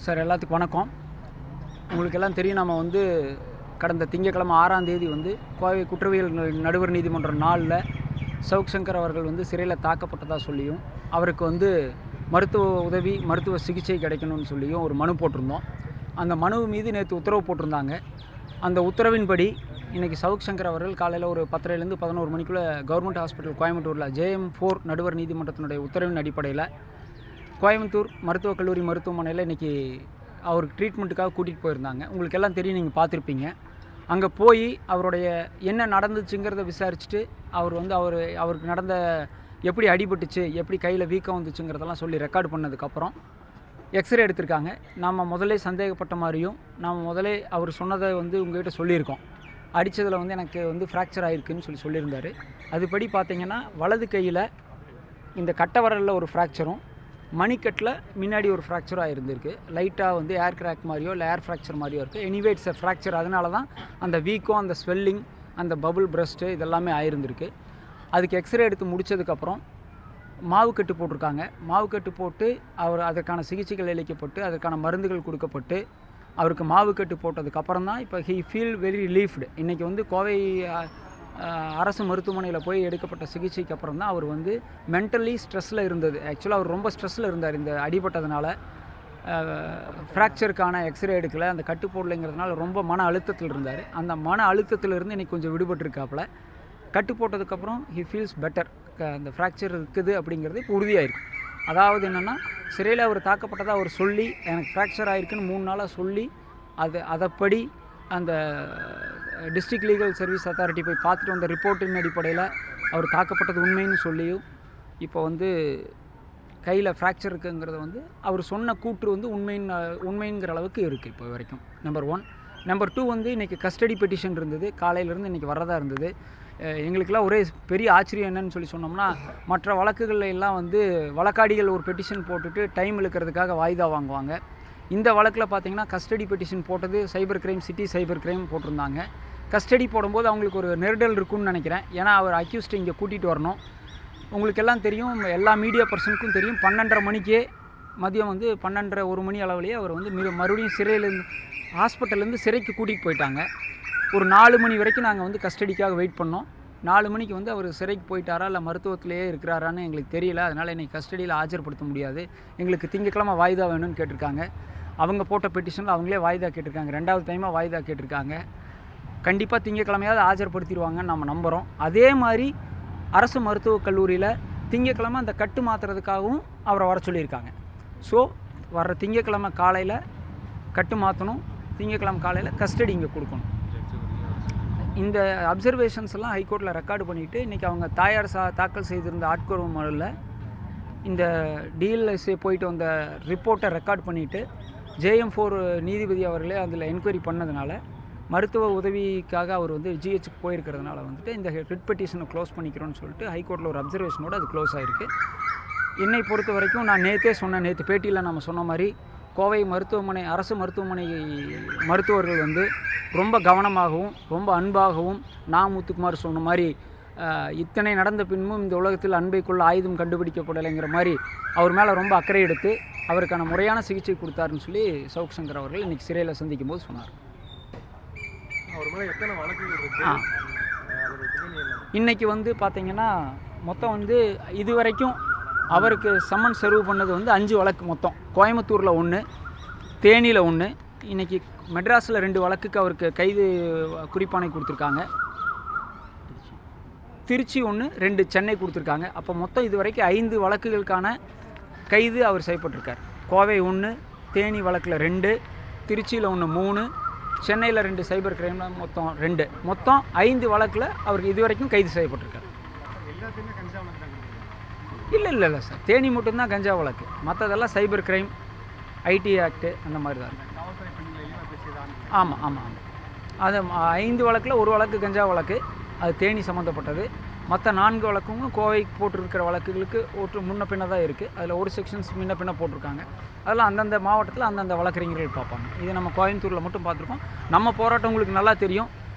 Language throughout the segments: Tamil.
சார் எல்லாத்துக்கும் வணக்கம். உங்களுக்கு எல்லாம் தெரியும், நம்ம வந்து கடந்த திங்கட்கிழமை 6ஆம் தேதி வந்து கோவை குற்றவியல் நடுவர் நீதிமன்றம் 4ல் சவுக் சங்கர் அவர்கள் வந்து சிறையில் தாக்கப்பட்டதாக சொல்லியும் அவருக்கு வந்து மருத்துவ உதவி மருத்துவ சிகிச்சை கிடைக்கணும்னு சொல்லியும் ஒரு மனு போட்டிருந்தோம். அந்த மனு மீது நேற்று உத்தரவு போட்டிருந்தாங்க. அந்த உத்தரவின்படி இன்றைக்கி சவுக் சங்கர் அவர்கள் காலையில் ஒரு 10:30லேருந்து 11 மணிக்குள்ளே கவர்மெண்ட் ஹாஸ்பிட்டல் கோயம்புத்தூரில் JM4 நடுவர் நீதிமன்றத்தினுடைய உத்தரவின் அடிப்படையில் கோயம்புத்தூர் மருத்துவக் கல்லூரி மருத்துவமனையில் இன்றைக்கி அவருக்கு ட்ரீட்மெண்ட்டுக்காக கூட்டிகிட்டு போயிருந்தாங்க. உங்களுக்கு எல்லாம் தெரியும், நீங்கள் பார்த்துருப்பீங்க. அங்கே போய் அவருடைய என்ன நடந்துச்சுங்கிறத விசாரிச்சுட்டு அவருக்கு நடந்த எப்படி அடிபட்டுச்சு, எப்படி கையில் வீக்கம் வந்துச்சுங்கிறதெல்லாம் சொல்லி ரெக்கார்டு பண்ணதுக்கப்புறம் எக்ஸ்ரே எடுத்திருக்காங்க. நாம் முதல்ல சந்தேகப்பட்ட மாதிரியும் அவர் சொன்னதை வந்து உங்கள்கிட்ட சொல்லியிருக்கோம். அடித்ததில் வந்து எனக்கு வந்து ஃப்ராக்சர் ஆகிருக்குன்னு சொல்லியிருந்தார். அதுபடி பார்த்திங்கன்னா வலது கையில் இந்த கட்டவரலில் ஒரு ஃப்ராக்சரும் மணிக்கட்டில் முன்னாடி ஒரு ஃப்ராக்சராக இருந்திருக்கு. லைட்டாக வந்து ஏர் கிராக் மாதிரியோ இல்லை ஏர் ஃப்ராக்சர் மாதிரியோ இருக்குது. Anyway it's a fracture. அதனால தான் அந்த வீக்கம், அந்த ஸ்வெல்லிங், அந்த பபுள் பிரஸ்ட்டு இதெல்லாமே ஆயிருந்திருக்கு. அதுக்கு எக்ஸ்ரே எடுத்து முடித்ததுக்கப்புறம் மாவுக்கட்டு போட்டிருக்காங்க. மாவுக்கட்டு போட்டு அதற்கான சிகிச்சைகள் அளிக்கப்பட்டு அதற்கான மருந்துகள் கொடுக்கப்பட்டு அவருக்கு மாவுக்கட்டு போட்டதுக்கப்புறம் தான் இப்போ ஹீ ஃபீல் வெரி ரிலீஃப்டு. இன்றைக்கி வந்து கோவை அரசு மருத்துவமனையில் போய் எடுக்கப்பட்ட சிகிச்சைக்கு அப்புறம் தான் அவர் வந்து மென்டலி ஸ்ட்ரெஸ்ஸில் இருந்தது. ஆக்சுவலாக அவர் ரொம்ப ஸ்ட்ரெஸ்ஸில் இருந்தார். இந்த அடிபட்டதுனால ஃப்ராக்சருக்கான எக்ஸ்ரே எடுக்கலை, அந்த கட்டு போடலைங்கிறதுனால ரொம்ப மன அழுத்தத்தில் இருந்தார். அந்த மன அழுத்தத்திலிருந்து இன்றைக்கி கொஞ்சம் விடுபட்டிருக்காப்புல. கட்டு போட்டதுக்கப்புறம் ஹி ஃபீல்ஸ் பெட்டர். அந்த ஃப்ராக்சர் இருக்குது அப்படிங்கிறது இப்போ உறுதியாயிருக்கு. அதாவது என்னென்னா, சிறையில் அவர் தாக்கப்பட்டதாக அவர் சொல்லி எனக்கு ஃப்ராக்சர் ஆகிருக்குன்னு 3 நாளாக சொல்லி அதைப்படி அந்த டிஸ்ட்ரிக்ட் லீகல் சர்வீஸ் அத்தாரிட்டி போய் பார்த்துட்டு வந்த ரிப்போர்ட்டின் அடிப்படையில் அவர் தாக்கப்பட்டது உண்மைன்னு சொல்லியும் இப்போ வந்து கையில் ஃப்ராக்சர் இருக்குங்கிறத வந்து அவர் சொன்ன கூற்று வந்து உண்மைங்கிற அளவுக்கு இருக்குது இப்போ வரைக்கும். நம்பர் 1. நம்பர் 2 வந்து இன்றைக்கி கஸ்டடி பெட்டிஷன் இருந்தது. காலையிலேருந்து இன்றைக்கி வரதாக இருந்தது. எங்களுக்கெல்லாம் ஒரே பெரிய ஆச்சரியம் என்னன்னு சொன்னோம்னா, மற்ற வழக்குகளில் எல்லாம் வந்து வழக்காடிகள் ஒரு பெட்டிஷன் போட்டுட்டு டைம் இழுக்கிறதுக்காக வாய்தா வாங்குவாங்க. இந்த வழக்கில் பார்த்திங்கன்னா கஸ்டடி பெட்டிஷன் போட்டது cyber crime, city cyber crime போட்டிருந்தாங்க. கஸ்டடி போடும்போது அவங்களுக்கு ஒரு நெருடல் இருக்குன்னு நினைக்கிறேன். ஏன்னா அவர் அக்யூஸ்ட் இங்கே கூட்டிகிட்டு வரணும். உங்களுக்கு எல்லாம் தெரியும், எல்லா மீடியா பர்சனுக்கும் தெரியும், 12:30 மணிக்கே மதியம் வந்து 12:30 1 மணி அளவுலேயே அவர் வந்து மறுபடியும் சிறையிலேருந்து ஹாஸ்பிட்டல்லேருந்து சிறைக்கு கூட்டிகிட்டு போயிட்டாங்க. ஒரு 4 மணி வரைக்கும் நாங்கள் வந்து கஸ்டடிக்காக வெயிட் பண்ணோம். 4 மணிக்கு வந்து அவர் சிறைக்கு போயிட்டாரா இல்லை மருத்துவத்திலேயே இருக்கிறாரான்னு எங்களுக்கு தெரியல. அதனால் இன்றைக்கி கஸ்டடியில் ஆஜர்படுத்த முடியாது, எங்களுக்கு திங்கட்கிழமை வாய்தா வேணும்னு கேட்டிருக்காங்க. அவங்க போட்ட பெட்டிஷனில் அவங்களே வாய்தா கேட்டிருக்காங்க. 2வது டைமாக வாய்தா கேட்டிருக்காங்க. கண்டிப்பாக திங்கட்கிழமையாவது ஆஜர்படுத்திடுவாங்கன்னு நம்ம நம்புகிறோம். அதே மாதிரி அரசு மருத்துவக் கல்லூரியில் திங்கட்கிழமை அந்த கட்டு மாற்றுறதுக்காகவும் அவரை வர சொல்லியிருக்காங்க. ஸோ வர்ற திங்கட்கிழமை காலையில் கட்டு மாற்றணும், திங்கட்கிழமை காலையில் கஸ்டடி இங்கே கொடுக்கணும். இந்த அப்சர்வேஷன்ஸ் எல்லாம் ஹைகோர்ட்டில் ரெக்கார்டு பண்ணிவிட்டு இன்றைக்கி அவங்க தாயார் தாக்கல் செய்திருந்த ஆட்கொணர்வு மனுவில் இந்த டிஎல்எஸ்ஏ போயிட்டு வந்த ரிப்போர்ட்டை ரெக்கார்ட் பண்ணிவிட்டு JM4 நீதிபதி அவர்களே அதில் என்கொயரி பண்ணதுனால மருத்துவ உதவிக்காக அவர் வந்து ஜிஹெச்சுக்கு போயிருக்கிறதுனால வந்துட்டு இந்த ரிட் பெட்டிஷனை க்ளோஸ் பண்ணிக்கிறோன்னு சொல்லிட்டு ஹைகோர்ட்டில் ஒரு அப்சர்வேஷனோடு அது க்ளோஸ் ஆகிருக்கு. என்னை பொறுத்த வரைக்கும் நான் நேற்று பேட்டியில் நம்ம சொன்ன மாதிரி கோவை மருத்துவமனை, அரசு மருத்துவமனை மருத்துவர்கள் வந்து ரொம்ப கவனமாகவும் ரொம்ப அன்பாகவும் முத்துக்குமார் சொன்ன மாதிரி இத்தனை நடந்த பின்பும் இந்த உலகத்தில் அன்பைக்குள்ள ஆயுதம் கண்டுபிடிக்கப்படலைங்கிற மாதிரி அவர் மேலே ரொம்ப அக்கறை எடுத்து அவருக்கான முறையான சிகிச்சை கொடுத்தாருன்னு சொல்லி சவுக் சங்கர் அவர்கள் இன்றைக்கி சிறையில் சந்திக்கும் போது சொன்னார். இன்றைக்கி வந்து பார்த்திங்கன்னா மொத்தம் வந்து இதுவரைக்கும் அவருக்கு சம்மன் சர்வ் பண்ணது வந்து 5 வழக்கு மொத்தம். கோயம்புத்தூரில் 1, தேனியில் 1, இன்றைக்கி மெட்ராஸில் 2 வழக்குக்கு அவருக்கு கைது குறிப்பானை கொடுத்துருக்காங்க. திருச்சி 1, 2 சென்னை கொடுத்துருக்காங்க. அப்போ மொத்தம் இது வரைக்கும் 5 வழக்குகளுக்கான கைது அவர் செய்யப்பட்டிருக்கார். கோவை 1, தேனி வழக்கில் 2, திருச்சியில் 1 3, சென்னையில் 2 சைபர் கிரைமில் மொத்தம் 2, மொத்தம் 5 வழக்கில் அவருக்கு இது வரைக்கும் கைது செய்யப்பட்டிருக்கார். இல்லை சார், தேனி மட்டும்தான் கஞ்சா வழக்கு, மற்றதெல்லாம் சைபர் கிரைம், ஐடி ஆக்டு அந்த மாதிரி தான். ஆமாம். அது 5 வழக்கில் 1 வழக்கு கஞ்சா வழக்கு, அது தேனி சம்மந்தப்பட்டது. மற்ற 4 வழக்கும் கோவை போட்டிருக்கிற வழக்குகளுக்கு முன்ன பின்ன தான் இருக்குது. அதில் ஒரு செக்ஷன்ஸ் முன்ன பின்ன போட்டிருக்காங்க. அதெல்லாம் அந்தந்த மாவட்டத்தில் அந்தந்த வழக்கறிஞர்கள் பார்ப்பாங்க. இது நம்ம கோயம்புத்தூரில் மட்டும் பார்த்துருக்கோம். நம்ம போராட்டம் உங்களுக்கு நல்லா தெரியும்.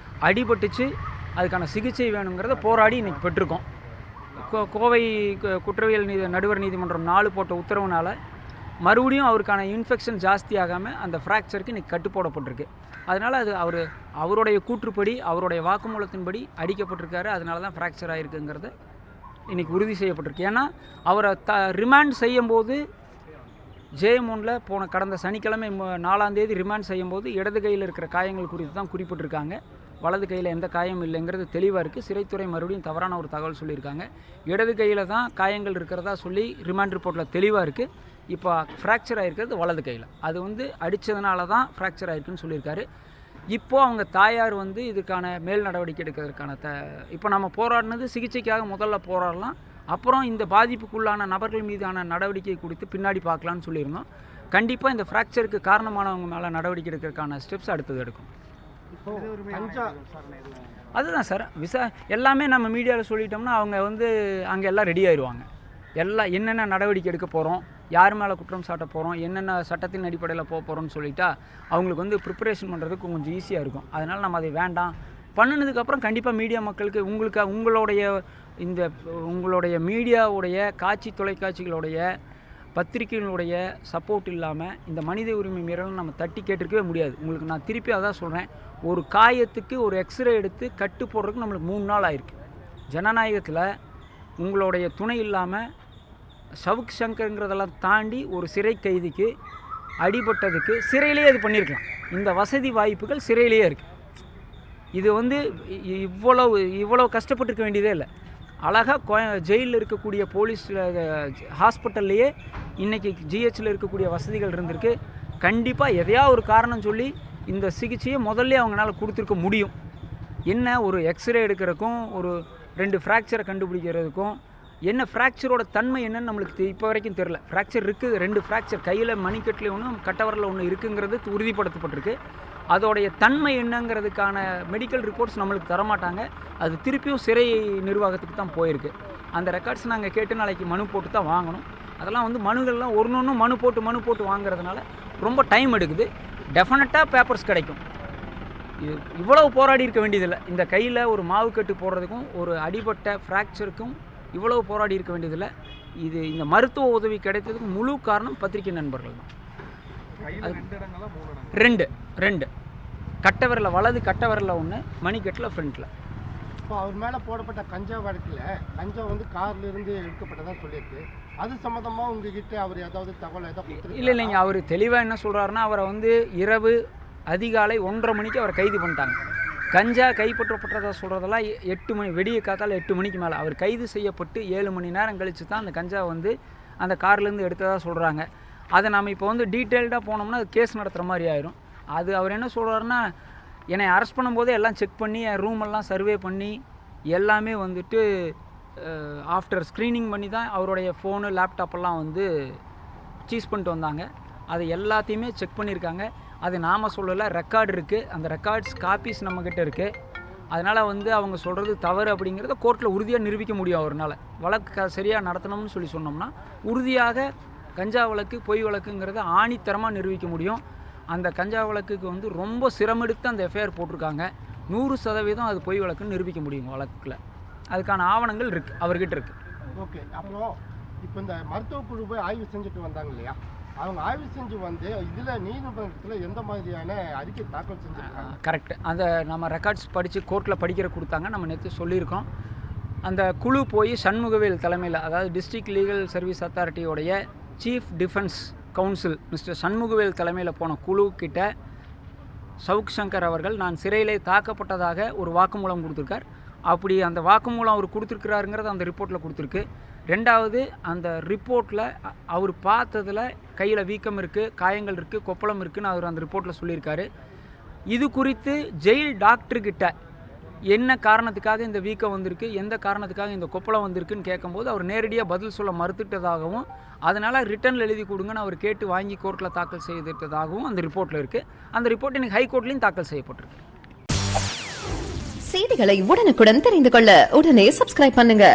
அடிபட்டுச்சு, அதுக்கான சிகிச்சை வேணுங்கிறத போராடி இன்றைக்கி பெற்றிருக்கோம். கோவை குற்றவியல் நடுவர் நீதிமன்றம் 4 போட்ட உத்தரவுனால் மறுபடியும் அவருக்கான இன்ஃபெக்ஷன் ஜாஸ்தி ஆகாமல் அந்த ஃப்ராக்சருக்கு இன்றைக்கி கட்டு போடப்பட்டிருக்கு. அதனால் அது அவருடைய கூற்றுப்படி அவருடைய வாக்குமூலத்தின்படி அடிக்கப்பட்டிருக்காரு. அதனால தான் ஃப்ராக்சர் ஆகிருக்குங்கிறத இன்றைக்கி உறுதி செய்யப்பட்டிருக்கு. ஏன்னா அவரை ரிமாண்ட் செய்யும்போது ஜெயமோனில் போன கடந்த சனிக்கிழமை 4ஆம் தேதி ரிமாண்ட் செய்யும்போது இடது கையில் இருக்கிற காயங்கள் குறித்து தான் குறிப்பிட்டிருக்காங்க. வலது கையில் எந்த காயம் இல்லைங்கிறது தெளிவாக இருக்குது. சிறைத்துறை மறுபடியும் தவறான ஒரு தகவல் சொல்லியிருக்காங்க. இடது கையில் தான் காயங்கள் இருக்கிறதா சொல்லி ரிமாண்ட் ரிப்போர்ட்டில் தெளிவாக இருக்குது. இப்போ ஃப்ராக்சர் ஆகிருக்கிறது வலது கையில். அது அடித்ததுனால தான் ஃப்ராக்சர் ஆகிருக்குன்னு சொல்லியிருக்காரு. இப்போது அவங்க தாயார் இதுக்கான மேல் நடவடிக்கை எடுக்கிறதுக்கான இப்போ நம்ம போராடினது சிகிச்சைக்காக முதல்ல போராடலாம், அப்புறம் இந்த பாதிப்புக்குள்ளான நபர்கள் மீதான நடவடிக்கை குறித்து பின்னாடி பார்க்கலான்னு சொல்லியிருந்தோம். கண்டிப்பாக இந்த ஃப்ராக்சருக்கு காரணமானவங்க மேலே நடவடிக்கை எடுக்கிறதுக்கான ஸ்டெப்ஸ் அடுத்தது எடுக்கும். அதுதான் சார் எல்லாமே நம்ம மீடியாவில் சொல்லிட்டோம்னா அவங்க அங்கே எல்லாம் ரெடி ஆயிடுவாங்க. எல்லாம் என்னென்ன நடவடிக்கை எடுக்க போகிறோம், யார் மேலே குற்றம் சாட்ட போகிறோம், என்னென்ன சட்டத்தின் அடிப்படையில் போக போகிறோம்னு சொல்லிட்டா அவங்களுக்கு ப்ரிப்பரேஷன் பண்ணுறதுக்கு கொஞ்சம் ஈஸியாக இருக்கும். அதனால் நம்ம அதை வேண்டாம் பண்ணினதுக்கப்புறம் கண்டிப்பாக மீடியா மக்களுக்கு உங்களுடைய மீடியாவுடைய காட்சி தொலைக்காட்சிகளுடைய பத்திரிகைகளுடைய சப்போர்ட் இல்லாமல் இந்த மனித உரிமை மீறல் நம்ம தட்டி கேட்டிருக்கவே முடியாது. உங்களுக்கு நான் திருப்பி அதான் சொல்கிறேன், ஒரு காயத்துக்கு ஒரு எக்ஸ்ரே எடுத்து கட்டு போடுறதுக்கு நம்மளுக்கு 3 நாள் ஆயிருக்கு. ஜனநாயகத்தில் உங்களுடைய துணை இல்லாமல் சவுக் சங்கருங்கிறதெல்லாம் தாண்டி ஒரு சிறை கைதிக்கு அடிபட்டதுக்கு சிறையிலேயே அது பண்ணியிருக்கலாம். இந்த வசதி வாய்ப்புகள் சிறையிலேயே இருக்குது. இது இவ்வளோ கஷ்டப்பட்டுருக்க வேண்டியதே இல்லை. அழகாக ஜெயிலில் இருக்கக்கூடிய போலீஸ் ஹாஸ்பிட்டல்லையே இன்றைக்கி ஜிஹெச்சில் இருக்கக்கூடிய வசதிகள் இருந்திருக்கு. கண்டிப்பாக எதையா ஒரு காரணம் சொல்லி இந்த சிகிச்சையை முதல்ல அவங்களால கொடுத்துருக்க முடியும். என்ன ஒரு எக்ஸ்ரே எடுக்கிறதுக்கும் ஒரு 2 ஃப்ராக்சரை கண்டுபிடிக்கிறதுக்கும் என்ன ஃப்ராக்சரோட தன்மை என்னன்னு நம்மளுக்கு இப்போ வரைக்கும் தெரில. ஃப்ராக்சர் இருக்குது, 2 ஃப்ராக்சர் கையில் மணிக்கட்டில் ஒன்று கட்டவரில் ஒன்று இருக்குங்கிறது உறுதிப்படுத்தப்பட்டிருக்கு. அதோடைய தன்மை என்னங்கிறதுக்கான மெடிக்கல் ரிப்போர்ட்ஸ் நம்மளுக்கு தரமாட்டாங்க. அது திருப்பியும் சிறை நிர்வாகத்துக்கு தான் போயிருக்கு. அந்த ரெக்கார்ட்ஸ் நாங்கள் கேட்டு நாளைக்கு மனு போட்டு தான் வாங்கணும். அதெல்லாம் மனுகள்லாம் ஒன்று மனு போட்டு வாங்குறதுனால ரொம்ப டைம் எடுக்குது. டெஃபினட்டாக பேப்பர்ஸ் கிடைக்கும். இது இவ்வளவு போராடி இருக்க வேண்டியதில்லை. இந்த கையில் ஒரு மாவு கட்டு போடுறதுக்கும் ஒரு அடிபட்ட ஃப்ராக்சருக்கும் இவ்வளவு போராடி இருக்க வேண்டியதில்லை. இந்த மருத்துவ உதவி கிடைத்ததுக்கு முழு காரணம் பத்திரிகை நண்பர்கள் தான். 2 கட்டவரில் வலது கட்டவரில் ஒன்று, மணிக்கட்டில் ஃப்ரண்ட்டில். இப்போ அவர் மேலே போடப்பட்ட கஞ்சா வழக்கில் கஞ்சா கார்லேருந்து எடுக்கப்பட்டதாக சொல்லியிருக்கு. அது சம்மந்தமாக உங்ககிட்ட அவர் ஏதாவது தகவல் ஏதாவது இல்லைங்க. அவர் தெளிவாக என்ன சொல்கிறாருன்னா, அவரை இரவு அதிகாலை 1:30 மணிக்கு அவரை கைது பண்ணிட்டாங்க. கஞ்சா கைப்பற்றப்பட்டதாக சொல்கிறதெல்லாம் 8 மணி வெடிய காத்தால் 8 மணிக்கு மேலே அவர் கைது செய்யப்பட்டு 7 மணி நேரம் கழித்து தான் அந்த கஞ்சா அந்த கார்லேருந்து எடுத்ததாக சொல்கிறாங்க. அதை நம்ம இப்போ டீட்டெயில்டாக போனோம்னா அது கேஸ் நடத்துகிற மாதிரி ஆயிரும். அது அவர் என்ன சொல்கிறாருன்னா, என்னை அரெஸ்ட் பண்ணும்போதே எல்லாம் செக் பண்ணி என் ரூமெல்லாம் சர்வே பண்ணி எல்லாமே ஆஃப்டர் ஸ்க்ரீனிங் பண்ணி தான் அவருடைய ஃபோனு லேப்டாப்பெல்லாம் சீஸ் பண்ணிட்டு வந்தாங்க. அதை எல்லாத்தையுமே செக் பண்ணியிருக்காங்க. அது நாம் சொல்லலை, ரெக்கார்டு இருக்குது. அந்த ரெக்கார்ட்ஸ் காப்பீஸ் நம்மக்கிட்ட இருக்குது. அதனால் அவங்க சொல்கிறது தவறு அப்படிங்கிறத கோர்ட்டில் உறுதியாக நிரூபிக்க முடியும். அவர்னால் வழக்கு சரியாக நடத்தணும்னு சொன்னோம்னா உறுதியாக கஞ்சா வழக்கு பொய் வழக்குங்கிறத ஆணித்தரமாக நிரூபிக்க முடியும். அந்த கஞ்சா வழக்குக்கு ரொம்ப சிரமெடுத்து அந்த எஃப்ஐஆர் போட்டிருக்காங்க. 100% அது பொய் வழக்குன்னு நிரூபிக்க முடியும் வழக்கில். அதுக்கான ஆவணங்கள் இருக்குது, அவர்கிட்ட இருக்குது. ஓகே. அப்புறம் இப்போ இந்த மருத்துவ குழு போய் ஆய்வு செஞ்சுட்டு வந்தாங்க இல்லையா, அவங்க ஆய்வு செஞ்சு இதில் நீதிமன்றத்தில் எந்த மாதிரியான அறிக்கை தாக்கல் செஞ்சுருக்காங்க? கரெக்ட். அந்த நம்ம ரெக்கார்ட்ஸ் படித்து கோர்ட்டில் படிக்கிற கொடுத்தாங்க. நம்ம நேற்று சொல்லியிருக்கோம். அந்த குழு போய் சண்முகவேல் தலைமையில், அதாவது டிஸ்ட்ரிக்ட் லீகல் சர்வீஸ் அத்தாரிட்டியோடைய chief defence council mister Shanmugavel தலைமையில் போன குழு கிட்ட சவுக் சங்கர் அவர்கள் நான் சிறையிலே தாக்கப்பட்டதாக ஒரு வாக்குமூலம் கொடுத்துருக்கார். அப்படி அந்த வாக்குமூலம் அவர் கொடுத்துருக்கிறாருங்கிறது அந்த ரிப்போர்ட்டில் கொடுத்துருக்கு. 2வது அந்த ரிப்போர்ட்டில் அவர் பார்த்ததில் கையில் வீக்கம் இருக்குது, காயங்கள் இருக்குது, கொப்பளம் இருக்குதுன்னு அவர் அந்த ரிப்போர்ட்டில் சொல்லியிருக்காரு. இது குறித்து ஜெயில் டாக்டர்கிட்ட என்ன காரணத்துக்காக இந்த வீக்கம் வந்திருக்கு, எந்த காரணத்துக்காக இந்த கொப்பளம் வந்திருக்குன்னு கேட்கும்போது அவர் நேரடியாக பதில் சொல்ல மறுத்துட்டதாகவும், அதனால் ரிட்டர்னில் எழுதி கொடுங்கன்னு அவர் கேட்டு வாங்கி கோர்ட்டில் தாக்கல் செய்திருப்பதாகவும் அந்த ரிப்போர்ட்டில் இருக்குது. அந்த ரிப்போர்ட் இன்னைக்கு ஹைகோர்ட்லையும் தாக்கல் செய்யப்பட்டிருக்கு. செய்திகளை உடனுக்குடன் தெரிந்து கொள்ள உடனே சப்ஸ்கிரைப் பண்ணுங்க.